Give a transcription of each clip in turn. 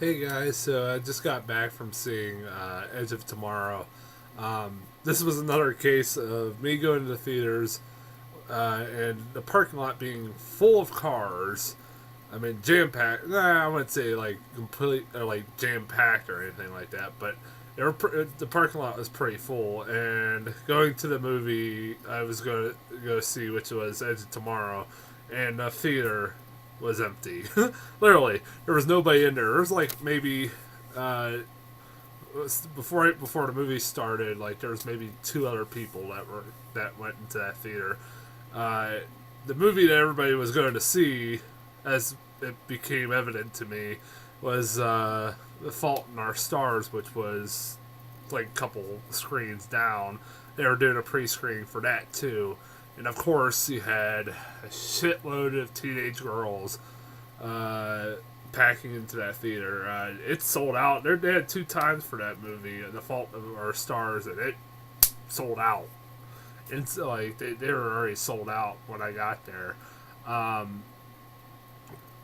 Hey guys, so I just got back from seeing Edge of Tomorrow. This was another case of me going to the theaters and the parking lot being full of cars. I mean, jam packed. Nah, I wouldn't say like complete or like jam packed or anything like that, but the parking lot was pretty full. And going to the movie I was going to go see, which was Edge of Tomorrow, and the theater was empty. Literally, there was nobody in there. There was like maybe uh, before the movie started, like there was maybe two other people that went into that theater. Uh, the movie that everybody was going to see, as it became evident to me, was The Fault in Our Stars, which was like a couple screens down. They were doing a pre-screen for that too, and of course you had a shitload of teenage girls uh, packing into that theater. It sold out. They had two times for that movie, The Fault of Our Stars, and it sold out. It's like they were already sold out when I got there. Um,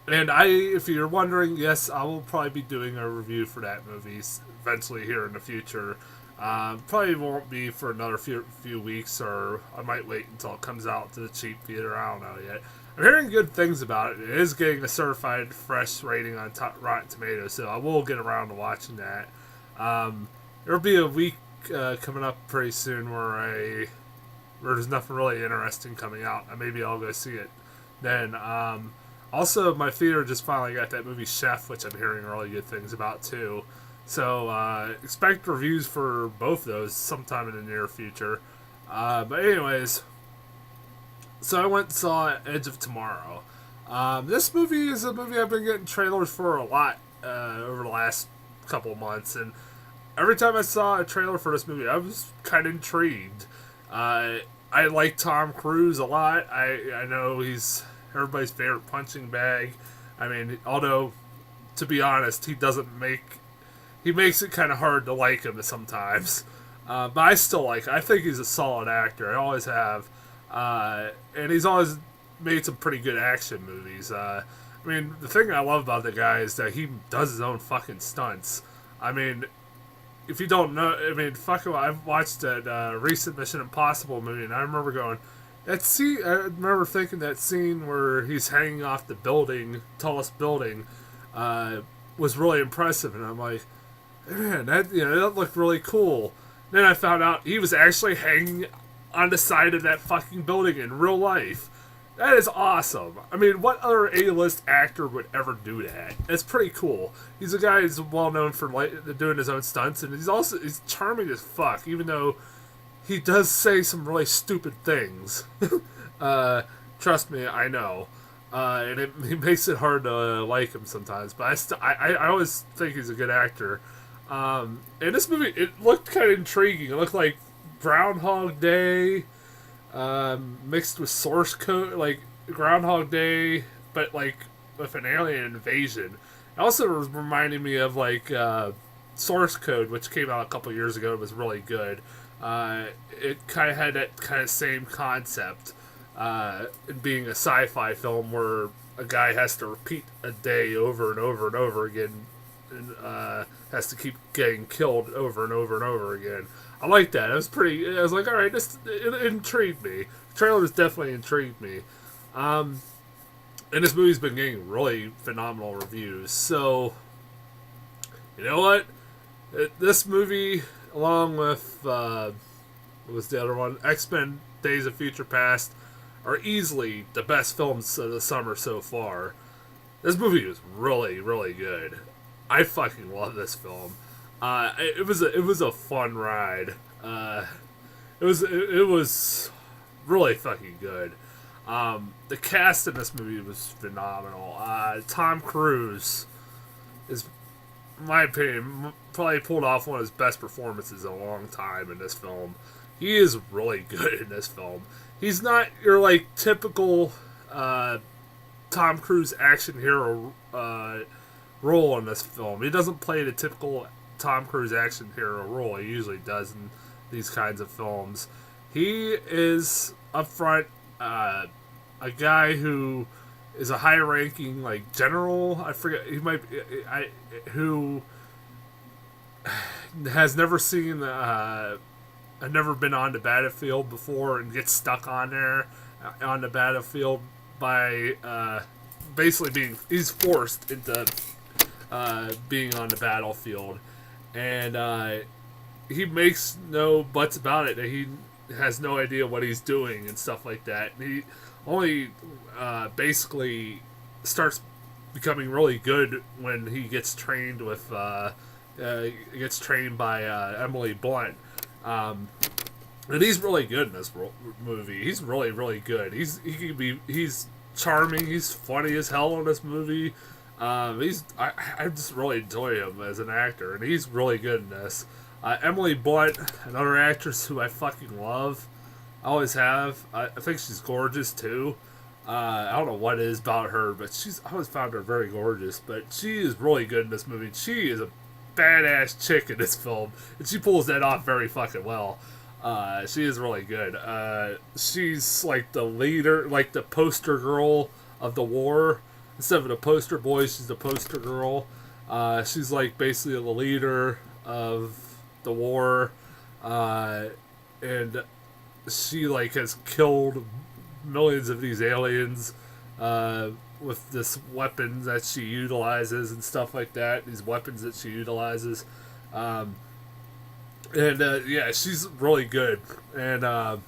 and if you're wondering, yes, I will probably be doing a review for that movie eventually here in the future. Probably won't be for another few weeks, or I might wait until it comes out to the cheap theater. I don't know yet. I'm hearing good things about it. It is getting a certified fresh rating on Rotten Tomatoes, so I will get around to watching that. There'll be a week coming up pretty soon where there's nothing really interesting coming out. Maybe I'll go see it then. Also, my theater just finally got that movie Chef, which I'm hearing really good things about too. So expect reviews for both those sometime in the near future. But anyways, so I went and saw Edge of Tomorrow. This movie is a movie I've been getting trailers for a lot over the last couple of months, and every time I saw a trailer for this movie, I was kind of intrigued. I like Tom Cruise a lot. I know he's everybody's favorite punching bag. I mean, although to be honest, he makes it kind of hard to like him sometimes. But I still like. I think he's a solid actor. I always have, and he's always made some pretty good action movies. I mean, the thing I love about the guy is that he does his own fucking stunts. I mean, if you don't know, I mean, fucking, I've watched that recent Mission Impossible movie, and I remember going, that scene. I remember thinking that scene where he's hanging off the building, tallest building, was really impressive, and I'm like, man, that looked really cool. Then I found out he was actually hanging on the side of that fucking building in real life. That is awesome. I mean, what other A-list actor would ever do that? It's pretty cool. He's a guy who's well known for doing his own stunts, and he's charming as fuck, even though he does say some really stupid things. uh, Trust me, I know. And it makes it hard to like him sometimes, but I always think he's a good actor. And this movie, it looked kind of intriguing. It looked like Groundhog Day, mixed with Source Code, like Groundhog Day, but like with an alien invasion. It also was reminding me of like Source Code, which came out a couple years ago. It was really good. It kind of had that kind of same concept, being a sci-fi film where a guy has to repeat a day over and over and over again, and has to keep getting killed over and over and over again. I like that. It was pretty. I was like, all right, it intrigued me. The trailers definitely intrigued me. And this movie's been getting really phenomenal reviews. So, you know what? This movie, along with what was the other one, X-Men: Days of Future Past, are easily the best films of the summer so far. This movie was really, really good. I fucking love this film. It was a fun ride. It was really fucking good. The cast in this movie was phenomenal. Tom Cruise is, in my opinion, probably pulled off one of his best performances in a long time in this film. He is really good in this film. He's not your like typical Tom Cruise action hero role in this film. He doesn't play the typical Tom Cruise action hero role he usually does in these kinds of films. He is upfront a guy who is a high-ranking like general. I forget he might who has never seen never been on the battlefield before and gets stuck on there on the battlefield by basically he's forced into being on the battlefield, and he makes no buts about it that he has no idea what he's doing and stuff like that. And he only basically starts becoming really good when he gets trained with gets trained by Emily Blunt. And he's really good in this movie. He's really, really good. He's charming. He's funny as hell in this movie. I just really enjoy him as an actor, and he's really good in this. Emily Blunt, another actress who I fucking love. I always have. I think she's gorgeous too. I don't know what it is about her, but I always found her very gorgeous. But she is really good in this movie. She is a badass chick in this film, and she pulls that off very fucking well. She is really good. She's like the leader, like the poster girl of the war. Instead of the poster boy, she's the poster girl. She's like basically the leader of the war, and she like has killed millions of these aliens with this weapons that she utilizes and stuff like that. These weapons that she utilizes, and yeah, she's really good and a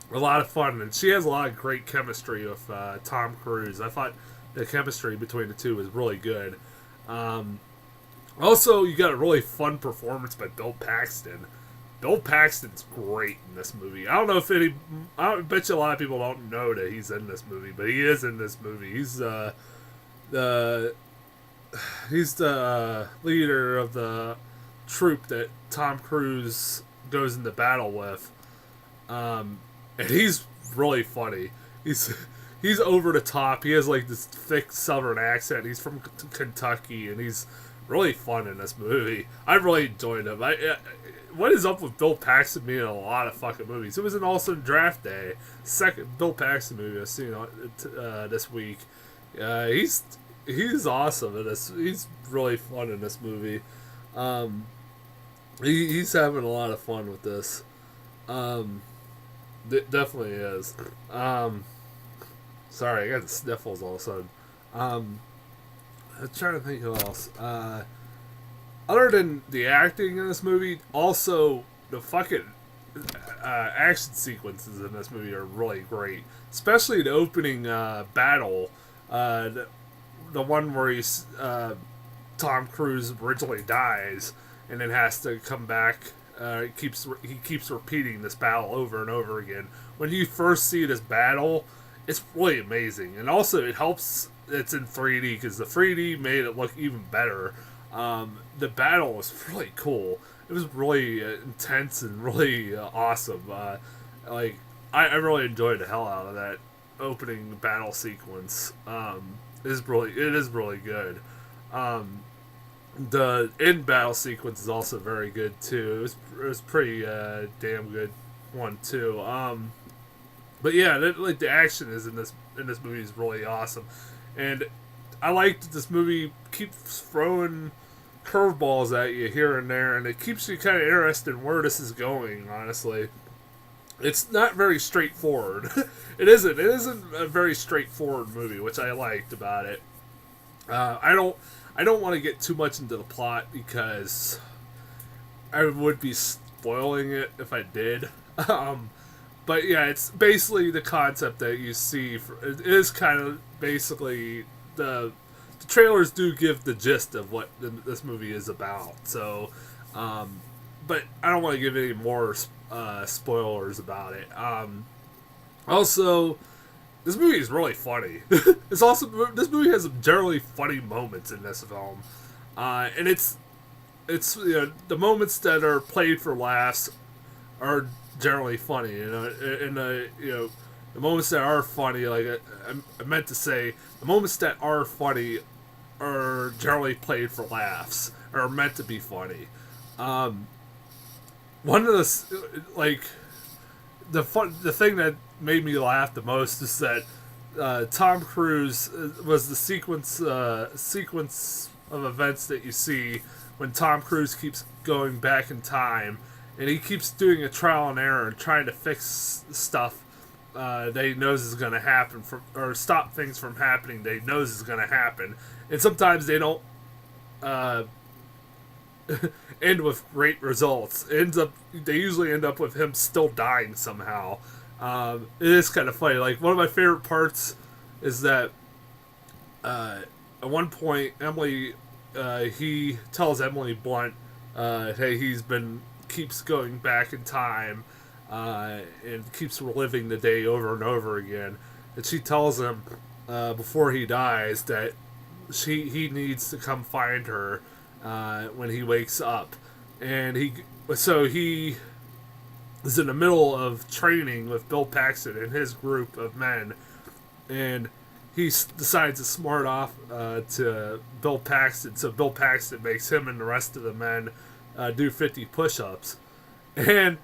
lot of fun. And she has a lot of great chemistry with Tom Cruise. I thought the chemistry between the two was really good. Also, you got a really fun performance by Bill Paxton. Bill Paxton's great in this movie. I don't know if I bet you a lot of people don't know that he's in this movie, but he is in this movie. He's the leader of the troop that Tom Cruise goes into battle with, and he's really funny. He's over the top. He has like this thick Southern accent. He's from Kentucky, and he's really fun in this movie. I really enjoyed him. What is up with Bill Paxton being in a lot of fucking movies? It was an awesome Draft Day. Second Bill Paxton movie I've seen this week. He's awesome in this. He's really fun in this movie. He's having a lot of fun with this. Definitely is. Sorry, I got the sniffles all of a sudden. I'm trying to think who else. Other than the acting in this movie, also the fucking action sequences in this movie are really great. Especially the opening battle. The one where Tom Cruise originally dies and then has to come back. He keeps repeating this battle over and over again. When you first see this battle, it's really amazing. And also it helps it's in 3D because the 3D made it look even better. The battle was really cool. It was really intense and really awesome. I really enjoyed the hell out of that opening battle sequence. It is really good. The end battle sequence is also very good too. It was pretty damn good one too. But yeah, the action is in this movie is really awesome, and I like that this movie keeps throwing curveballs at you here and there, and it keeps you kind of interested in where this is going. Honestly, it's not very straightforward. It isn't a very straightforward movie, which I liked about it. I don't want to get too much into the plot because I would be spoiling it if I did. But yeah, it's basically the concept that you see. It is kind of basically the trailers do give the gist of what this movie is about. So, but I don't want to give any more spoilers about it. Also, this movie is really funny. This movie has some generally funny moments in this film, and it's the moments that are played for laughs are generally funny. And the moments that are funny, like I meant to say, the moments that are funny are generally played for laughs or are meant to be funny. One of the thing that made me laugh the most is that Tom Cruise was the sequence of events that you see when Tom Cruise keeps going back in time, and he keeps doing a trial and error and trying to fix stuff that he knows is going to happen, or stop things from happening that he knows is going to happen. And sometimes they don't end with great results. They usually end up with him still dying somehow. It is kind of funny. Like, one of my favorite parts is that at one point, he tells Emily Blunt, hey, keeps going back in time, and keeps reliving the day over and over again. And she tells him, before he dies, that he needs to come find her, when he wakes up. And he is in the middle of training with Bill Paxton and his group of men, and he decides to smart off to Bill Paxton, so Bill Paxton makes him and the rest of the men do 50 push-ups. And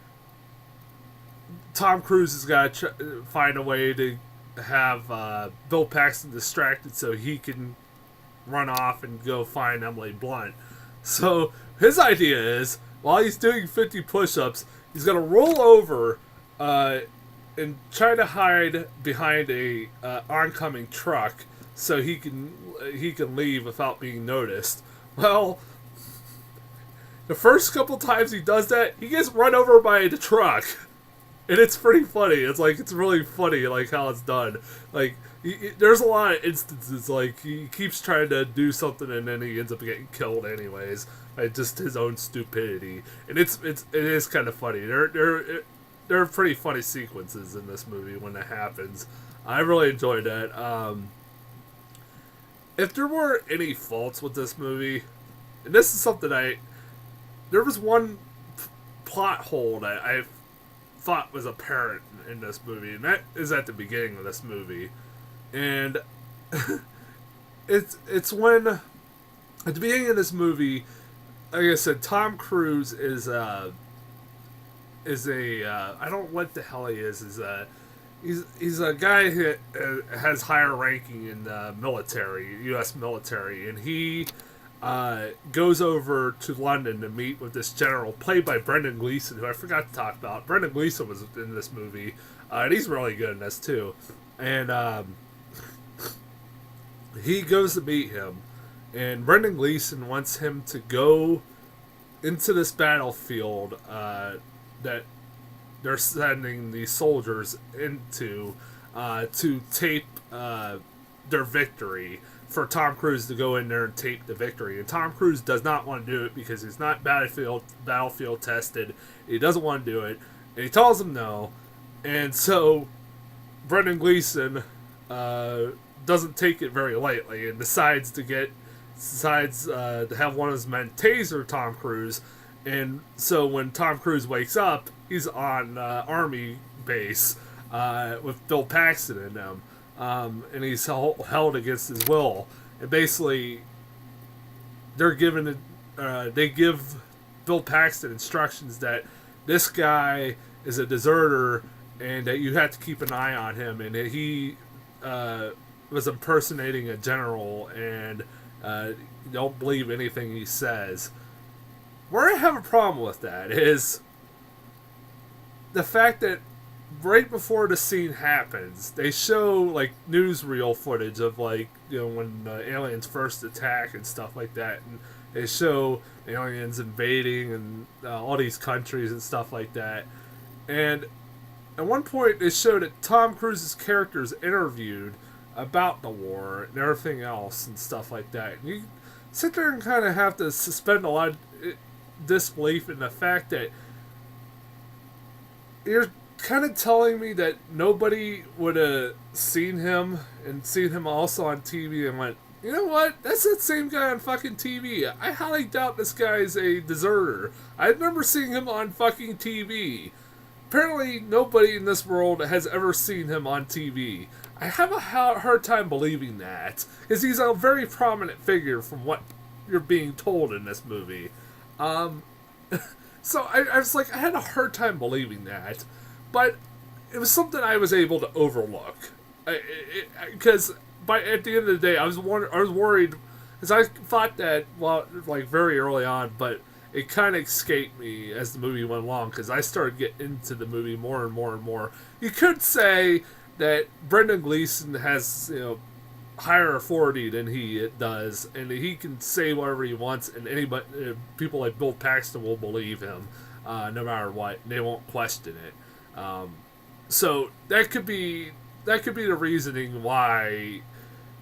Tom Cruise has got to find a way to have Bill Paxton distracted so he can run off and go find Emily Blunt. So his idea is, while he's doing 50 push-ups, he's going to roll over and try to hide behind a oncoming truck so he can leave without being noticed. Well, the first couple times he does that, he gets run over by the truck. And it's pretty funny. It's really funny, like, how it's done. Like, there's a lot of instances, like, he keeps trying to do something and then he ends up getting killed anyways by just his own stupidity. And it is kind of funny. There are pretty funny sequences in this movie when that happens. I really enjoyed that. If there were any faults with this movie, and this is something there was one plot hole that I thought was apparent in this movie, and that is at the beginning of this movie. And it's when, at the beginning of this movie, like I said, Tom Cruise is a I don't know what the hell he is. He's a guy who has higher ranking in the military, U.S. military, and he goes over to London to meet with this general, played by Brendan Gleeson, who I forgot to talk about. Brendan Gleeson was in this movie, and he's really good in this too. And he goes to meet him, and Brendan Gleeson wants him to go into this battlefield that they're sending these soldiers into to tape their victory, for Tom Cruise to go in there and tape the victory. And Tom Cruise does not want to do it because he's not battlefield tested. He doesn't want to do it, and he tells him no. And so Brendan Gleeson doesn't take it very lightly and decides to have one of his men taser Tom Cruise. And so when Tom Cruise wakes up, he's on Army base with Bill Paxton in them. And he's held against his will. And basically, they give Bill Paxton instructions that this guy is a deserter and that you have to keep an eye on him, and that he was impersonating a general, and don't believe anything he says. Where I have a problem with that is the fact that right before the scene happens, they show like newsreel footage of, like, you know, when the aliens first attack and stuff like that, and they show aliens invading and all these countries and stuff like that. And at one point, they showed that Tom Cruise's character is interviewed about the war and everything else and stuff like that. And you sit there and kind of have to suspend a lot of disbelief in the fact that you're kind of telling me that nobody would have seen him and seen him also on TV and went, you know what, that's that same guy on fucking TV. I highly doubt this guy's a deserter. I've never seen him on fucking TV. Apparently nobody in this world has ever seen him on TV. I have a hard time believing that, because he's a very prominent figure from what you're being told in this movie. So I was like, I had a hard time believing that. But it was something I was able to overlook. because at the end of the day, I was worried because I thought that like very early on, but it kind of escaped me as the movie went along because I started getting into the movie more and more and more. You could say that Brendan Gleeson has higher authority than he does, and he can say whatever he wants, and anybody, people like Bill Paxton will believe him, no matter what. They won't question it. So that could be the reasoning why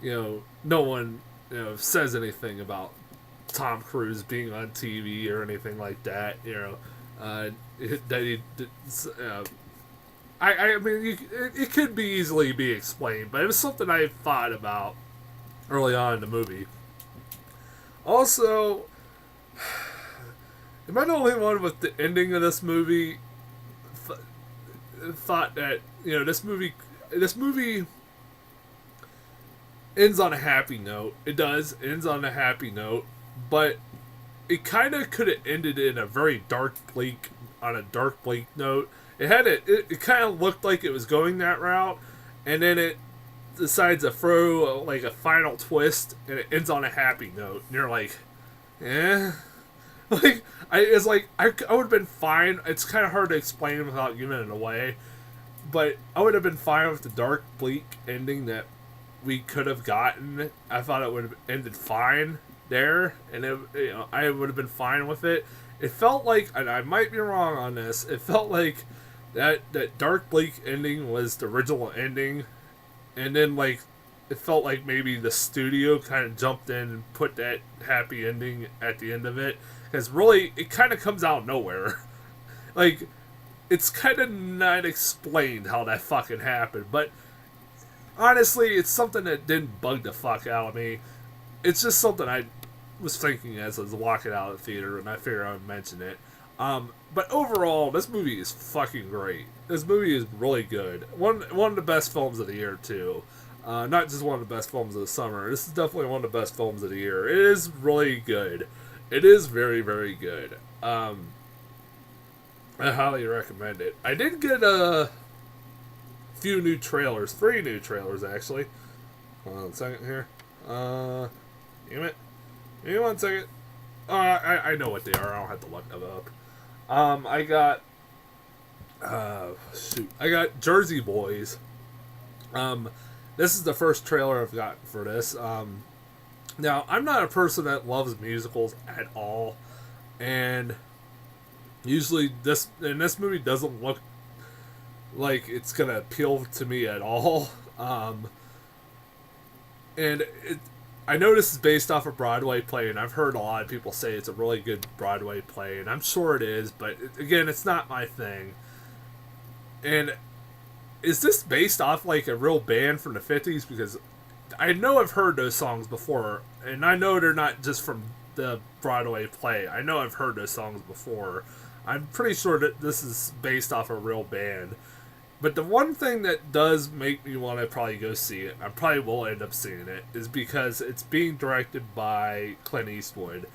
no one says anything about Tom Cruise being on TV or anything like that. That he. I mean, it could be easily be explained, but it was something I thought about early on in the movie. Also, am I the only one with the ending of this movie thought that this movie ends on a happy note? It does. It ends on a happy note, but it kind of could have ended in a very dark, bleak note. It kind of looked like it was going that route, and then it decides to throw like a final twist, and it ends on a happy note. And you're like, like I would have been fine. It's kind of hard to explain without giving it away, but I would have been fine with the dark, bleak ending that we could have gotten. I thought it would have ended fine there, and I would have been fine with it. It felt like, and I might be wrong on this, it felt like that dark, bleak ending was the original ending, and then like it felt like maybe the studio kind of jumped in and put that happy ending at the end of it, because really it kind of comes out of nowhere. Like, it's kind of not explained how that fucking happened, but honestly, it's something that didn't bug the fuck out of me. It's just something I was thinking as I was walking out of the theater, and I figured I would mention it. But overall, this movie is fucking great. This movie is really good. One of the best films of the year, too. Not just one of the best films of the summer. This is definitely one of the best films of the year. It is really good. It is very, very good. I highly recommend it. I did get a few new trailers. 3 new trailers, actually. Hold on a second here. Damn it. Give me 1 second. I know what they are. I don't have to look them up. I got Jersey Boys. This is the first trailer I've got for this. Now, I'm not a person that loves musicals at all, and usually this movie doesn't look like it's gonna appeal to me at all. And I know this is based off a Broadway play, and I've heard a lot of people say it's a really good Broadway play, and I'm sure it is, but again, it's not my thing. And is this based off like a real band from the 50s? Because I know I've heard those songs before, and I know they're not just from the Broadway play. I know I've heard those songs before. I'm pretty sure that this is based off a real band. But the one thing that does make me want to probably go see it, I probably will end up seeing it, is because it's being directed by Clint Eastwood.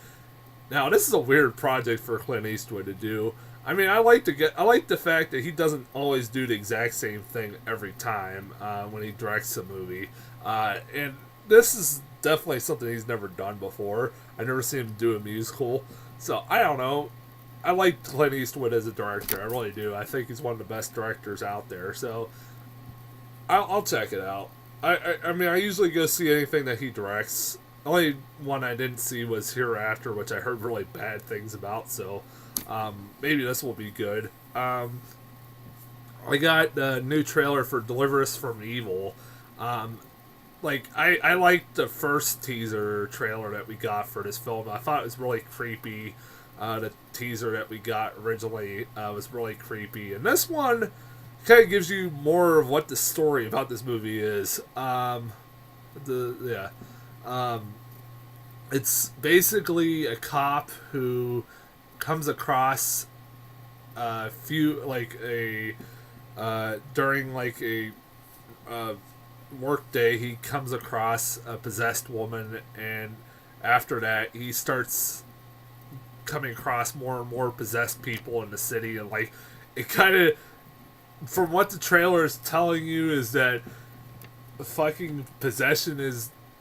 Now, this is a weird project for Clint Eastwood to do. I mean, I like the fact that he doesn't always do the exact same thing every time when he directs a movie. And this is definitely something he's never done before. I've never seen him do a musical. So, I don't know. I like Clint Eastwood as a director. I really do. I think he's one of the best directors out there. So, I'll check it out. I mean, I usually go see anything that he directs. The only one I didn't see was Hereafter, which I heard really bad things about. So, maybe this will be good. I got the new trailer for Deliver Us from Evil. I liked the first teaser trailer that we got for this film. I thought it was really creepy. The teaser that we got originally was really creepy. And this one kind of gives you more of what the story about this movie is. It's basically a cop who comes across during a work day, he comes across a possessed woman, and after that he starts coming across more and more possessed people in the city, and it kind of, from what the trailer is telling you, is that fucking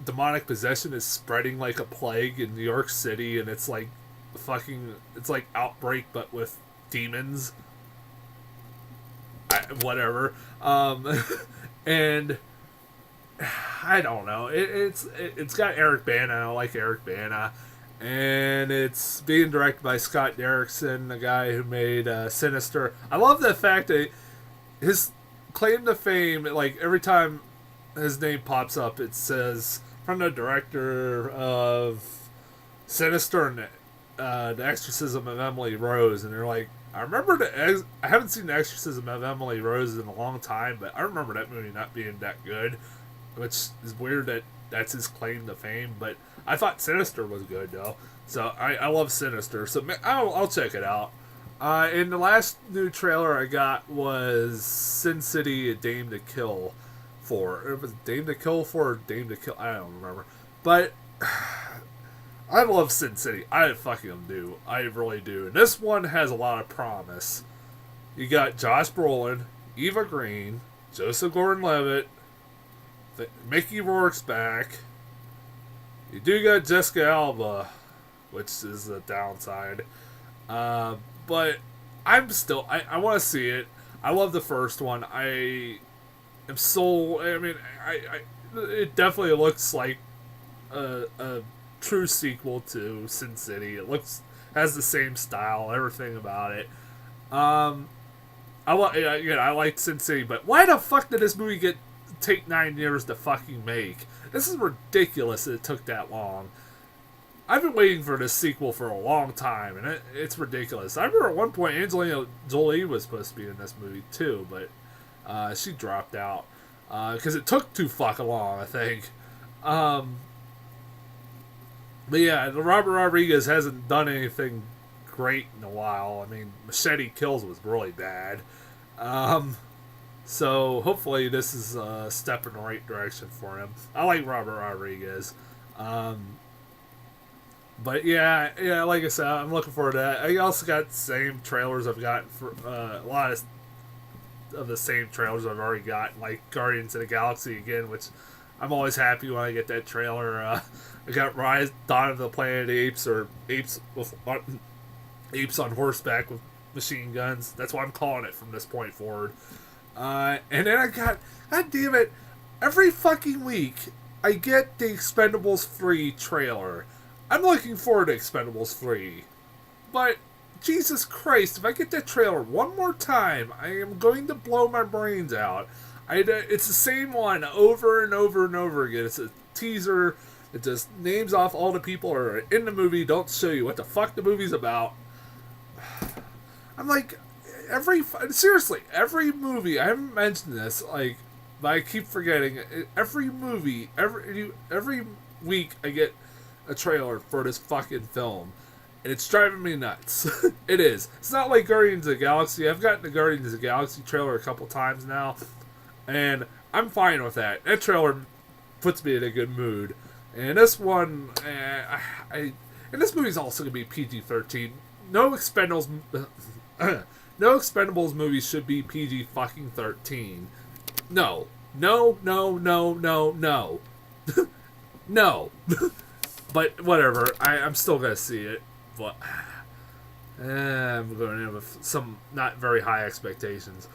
demonic possession is spreading like a plague in New York City, and it's like it's like Outbreak but with demons. Whatever. And I don't know. It's got Eric Bana. I like Eric Bana, and it's being directed by Scott Derrickson, the guy who made Sinister. I love the fact that his claim to fame, like every time his name pops up, it says from the director of Sinister and the Exorcism of Emily Rose, and they're like, I haven't seen The Exorcism of Emily Rose in a long time, but I remember that movie not being that good, which is weird that that's his claim to fame. But I thought Sinister was good though, so I love Sinister. So I'll check it out. And the last new trailer I got was Sin City: A Dame to Kill For. It was Dame to Kill For or Dame to Kill. I don't remember, but I love Sin City. I fucking do. I really do. And this one has a lot of promise. You got Josh Brolin, Eva Green, Joseph Gordon-Levitt, Mickey Rourke's back. You do got Jessica Alba, which is the downside. But I'm still... I want to see it. I love the first one. I mean, it definitely looks like a true sequel to Sin City. It has the same style, everything about it. I liked Sin City, but why the fuck did this movie take 9 years to fucking make? This is ridiculous that it took that long. I've been waiting for this sequel for a long time, and it's ridiculous. I remember at one point Angelina Jolie was supposed to be in this movie too, but she dropped out because it took too fucking long, I think. But yeah, Robert Rodriguez hasn't done anything great in a while. I mean, Machete Kills was really bad. So hopefully this is a step in the right direction for him. I like Robert Rodriguez. But yeah, like I said, I'm looking forward to that. I also got the same trailers I've gotten for a lot of the same trailers I've already gotten, like Guardians of the Galaxy again, which I'm always happy when I get that trailer. I got Dawn of the Planet of the Apes, or apes on horseback with machine guns. That's what I'm calling it from this point forward. And then I got, god damn it, every fucking week I get the Expendables 3 trailer. I'm looking forward to Expendables 3. But, Jesus Christ, if I get that trailer one more time, I am going to blow my brains out. It's the same one over and over and over again. It's a teaser. It just names off all the people who are in the movie, don't show you what the fuck the movie's about. I'm like, seriously, every movie, I haven't mentioned this, like, but I keep forgetting, every movie, every week I get a trailer for this fucking film, and it's driving me nuts. It is. It's not like Guardians of the Galaxy. I've gotten the Guardians of the Galaxy trailer a couple times now, and I'm fine with that. That trailer puts me in a good mood. And this one, and this movie's also going to be PG-13. No Expendables movies should be PG-13. No. No. No. But whatever, I'm still going to see it. But I'm going to have some not very high expectations.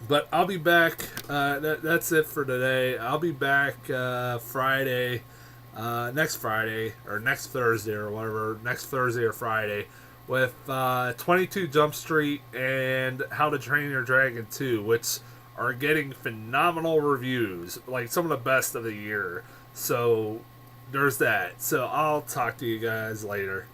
But I'll be back. That's it for today. I'll be back Friday, next Friday, or next Thursday, or whatever, next Thursday or Friday, with 22 Jump Street and How to Train Your Dragon 2, which are getting phenomenal reviews, like some of the best of the year. So there's that. So I'll talk to you guys later.